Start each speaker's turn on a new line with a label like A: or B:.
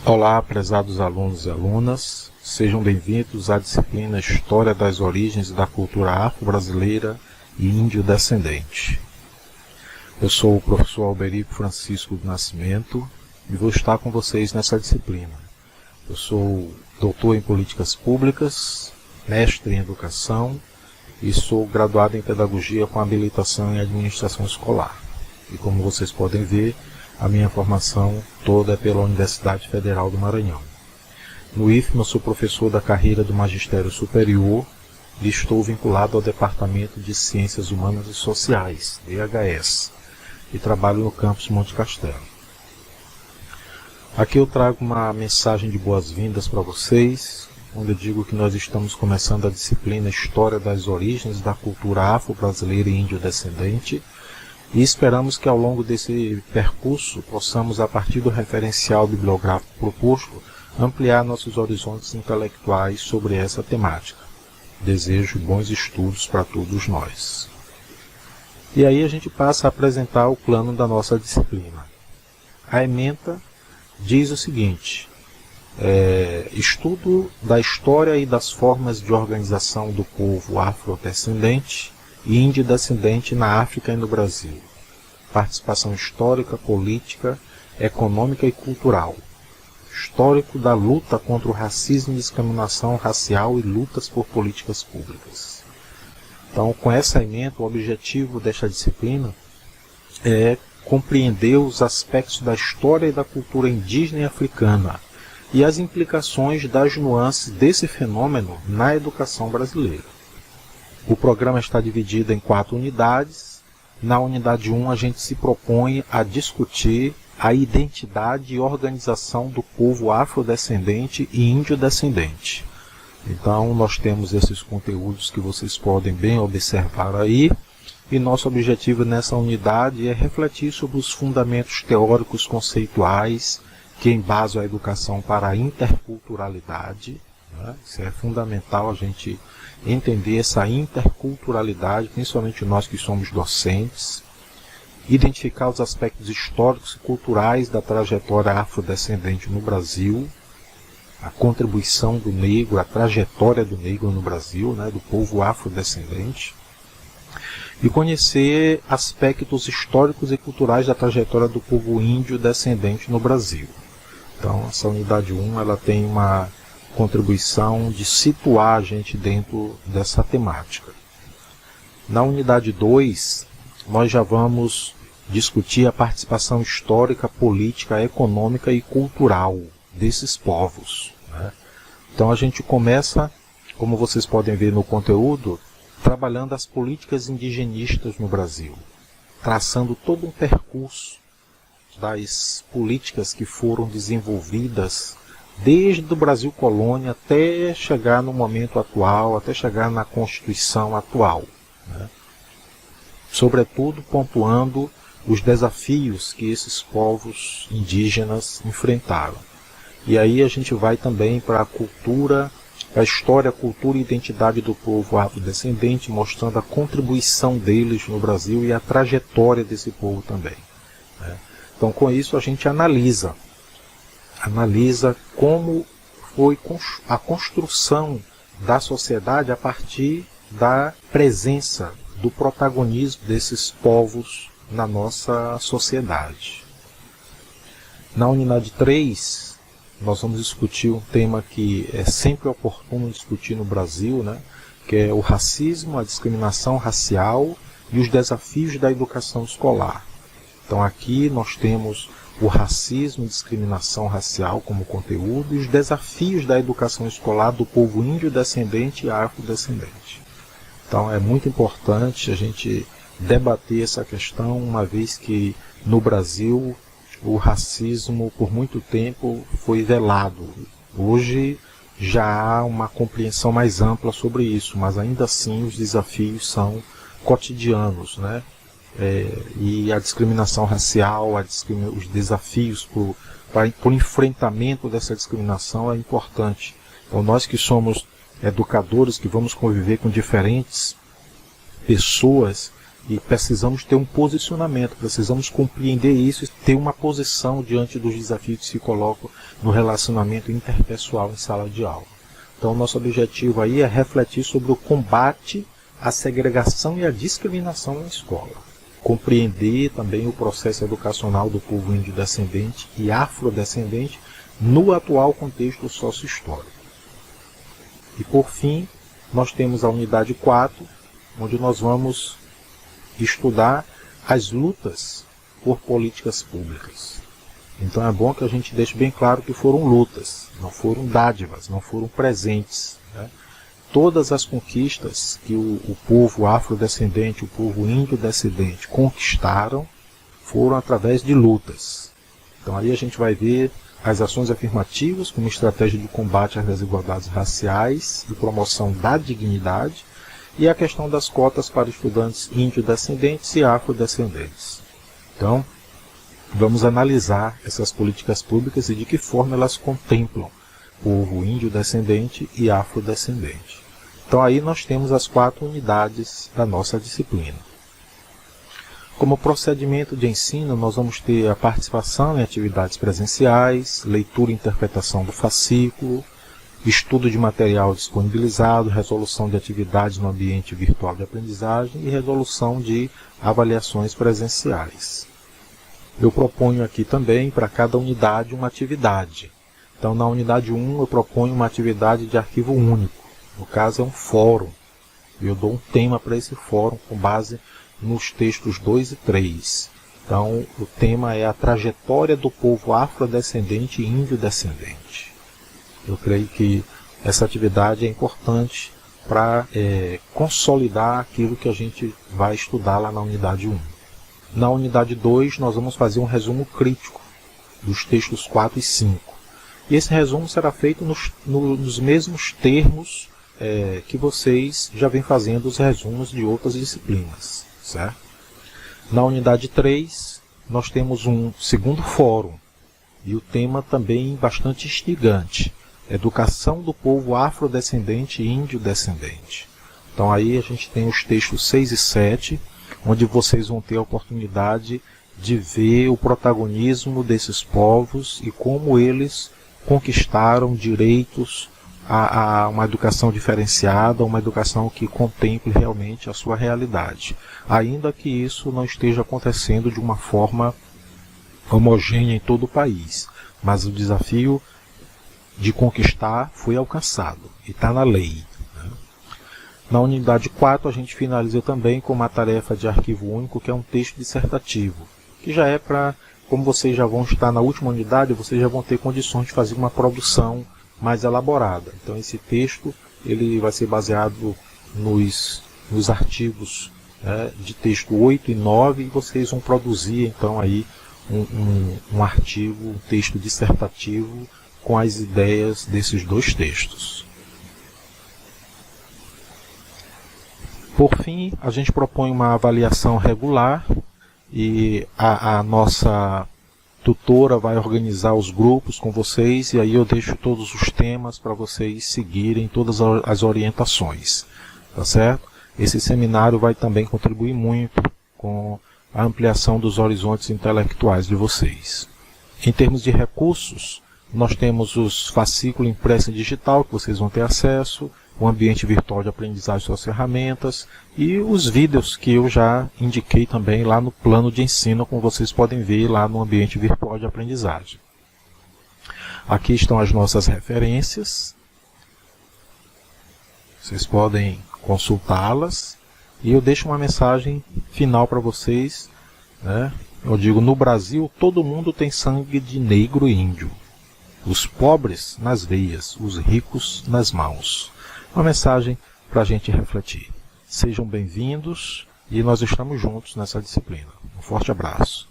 A: Olá, prezados alunos e alunas, sejam bem-vindos à disciplina História das Origens da Cultura Afro-Brasileira e Índio-Descendente. Eu sou o professor Alberico Francisco do Nascimento e vou estar com vocês nessa disciplina. Eu sou doutor em Políticas Públicas, mestre em Educação e sou graduado em Pedagogia com habilitação em Administração Escolar. E como vocês podem ver, a minha formação toda é pela Universidade Federal do Maranhão. No IFMA, eu sou professor da carreira do Magistério Superior e estou vinculado ao Departamento de Ciências Humanas e Sociais, DHS, e trabalho no campus Monte Castelo. Aqui eu trago uma mensagem de boas-vindas para vocês, onde eu digo que nós estamos começando a disciplina História das Origens da Cultura Afro-Brasileira e Índio-Descendente, e esperamos que ao longo desse percurso possamos, a partir do referencial bibliográfico proposto, ampliar nossos horizontes intelectuais sobre essa temática. Desejo bons estudos para todos nós. E aí a gente passa a apresentar o plano da nossa disciplina. A ementa diz o seguinte: estudo da história e das formas de organização do povo afrodescendente e índio-descendente na África e no Brasil. Participação histórica, política, econômica e cultural. Histórico da luta contra o racismo e discriminação racial e lutas por políticas públicas. Então, com essa ementa, o objetivo desta disciplina é compreender os aspectos da história e da cultura indígena e africana e as implicações das nuances desse fenômeno na educação brasileira. O programa está dividido em 4 unidades. Na unidade 1, a gente se propõe a discutir a identidade e organização do povo afrodescendente e índio-descendente. Então, nós temos esses conteúdos que vocês podem bem observar aí, e nosso objetivo nessa unidade é refletir sobre os fundamentos teóricos conceituais que embasam a educação para a interculturalidade. Isso é fundamental a gente entender essa interculturalidade, principalmente nós que somos docentes, identificar os aspectos históricos e culturais da trajetória afrodescendente no Brasil, a contribuição do negro, a trajetória do negro no Brasil, do povo afrodescendente, e conhecer aspectos históricos e culturais da trajetória do povo índio descendente no Brasil. Então, essa unidade 1 ela tem uma contribuição de situar a gente dentro dessa temática. Na unidade 2, nós já vamos discutir a participação histórica, política, econômica e cultural desses povos. Então a gente começa, como vocês podem ver no conteúdo, trabalhando as políticas indigenistas no Brasil, traçando todo um percurso das políticas que foram desenvolvidas desde o Brasil colônia até chegar no momento atual, até chegar na Constituição atual. Sobretudo pontuando os desafios que esses povos indígenas enfrentaram. E aí a gente vai também para a cultura, a história, a cultura e identidade do povo afrodescendente, mostrando a contribuição deles no Brasil e a trajetória desse povo também. Então, com isso, a gente analisa como foi a construção da sociedade a partir da presença, do protagonismo desses povos na nossa sociedade. Na unidade 3, nós vamos discutir um tema que é sempre oportuno discutir no Brasil, que é o racismo, a discriminação racial e os desafios da educação escolar. Então aqui nós temos o racismo e discriminação racial como conteúdo e os desafios da educação escolar do povo índio-descendente e afrodescendente. Então é muito importante a gente debater essa questão, uma vez que no Brasil o racismo por muito tempo foi velado. Hoje já há uma compreensão mais ampla sobre isso, mas ainda assim os desafios são cotidianos, e a discriminação racial, os desafios por enfrentamento dessa discriminação é importante. Então nós que somos educadores, que vamos conviver com diferentes pessoas e precisamos ter um posicionamento, precisamos compreender isso e ter uma posição diante dos desafios que se colocam no relacionamento interpessoal em sala de aula. Então, nosso objetivo aí é refletir sobre o combate à segregação e à discriminação na escola. Compreender também o processo educacional do povo índio-descendente e afrodescendente no atual contexto socio-histórico. E, por fim, nós temos a unidade 4, onde nós vamos estudar as lutas por políticas públicas. Então é bom que a gente deixe bem claro que foram lutas, não foram dádivas, não foram presentes, né? Todas as conquistas que o povo afrodescendente, o povo índio-descendente conquistaram foram através de lutas. Então aí a gente vai ver as ações afirmativas como estratégia de combate às desigualdades raciais e promoção da dignidade, e a questão das cotas para estudantes índio-descendentes e afrodescendentes. Então, vamos analisar essas políticas públicas e de que forma elas contemplam o povo índio-descendente e afrodescendente. Então aí nós temos as 4 unidades da nossa disciplina. Como procedimento de ensino, nós vamos ter a participação em atividades presenciais, leitura e interpretação do fascículo, estudo de material disponibilizado, resolução de atividades no ambiente virtual de aprendizagem e resolução de avaliações presenciais. Eu proponho aqui também para cada unidade uma atividade. Então, na unidade 1 eu proponho uma atividade de arquivo único. No caso é um fórum. Eu dou um tema para esse fórum com base nos textos 2 e 3. Então, o tema é a trajetória do povo afrodescendente e índio-descendente. Eu creio que essa atividade é importante para consolidar aquilo que a gente vai estudar lá na unidade 1. Na unidade 2, nós vamos fazer um resumo crítico dos textos 4 e 5. E esse resumo será feito nos mesmos termos que vocês já vêm fazendo os resumos de outras disciplinas, certo? Na unidade 3, nós temos um segundo fórum, e o tema também bastante instigante. Educação do povo afrodescendente e índio-descendente. Então aí a gente tem os textos 6 e 7, onde vocês vão ter a oportunidade de ver o protagonismo desses povos e como eles conquistaram direitos a uma educação diferenciada, uma educação que contemple realmente a sua realidade. Ainda que isso não esteja acontecendo de uma forma homogênea em todo o país, mas o desafio de conquistar foi alcançado e está na lei, né? Na unidade 4 a gente finaliza também com uma tarefa de arquivo único, que é um texto dissertativo, que já é para, como vocês já vão estar na última unidade, vocês já vão ter condições de fazer uma produção mais elaborada. Então esse texto ele vai ser baseado nos artigos de texto 8 e 9, e vocês vão produzir então aí um artigo, um texto dissertativo com as ideias desses 2 textos. Por fim, a gente propõe uma avaliação regular e a nossa tutora vai organizar os grupos com vocês, e aí eu deixo todos os temas para vocês seguirem todas as orientações, tá certo? Esse seminário vai também contribuir muito com a ampliação dos horizontes intelectuais de vocês. Em termos de recursos, nós temos os fascículos impresso em digital, que vocês vão ter acesso, o ambiente virtual de aprendizagem, suas ferramentas, e os vídeos que eu já indiquei também lá no plano de ensino, como vocês podem ver lá no ambiente virtual de aprendizagem. Aqui estão as nossas referências, vocês podem consultá-las, e eu deixo uma mensagem final para vocês, né? Eu digo, no Brasil todo mundo tem sangue de negro e índio. Os pobres nas veias, os ricos nas mãos. Uma mensagem para a gente refletir. Sejam bem-vindos e nós estamos juntos nessa disciplina. Um forte abraço.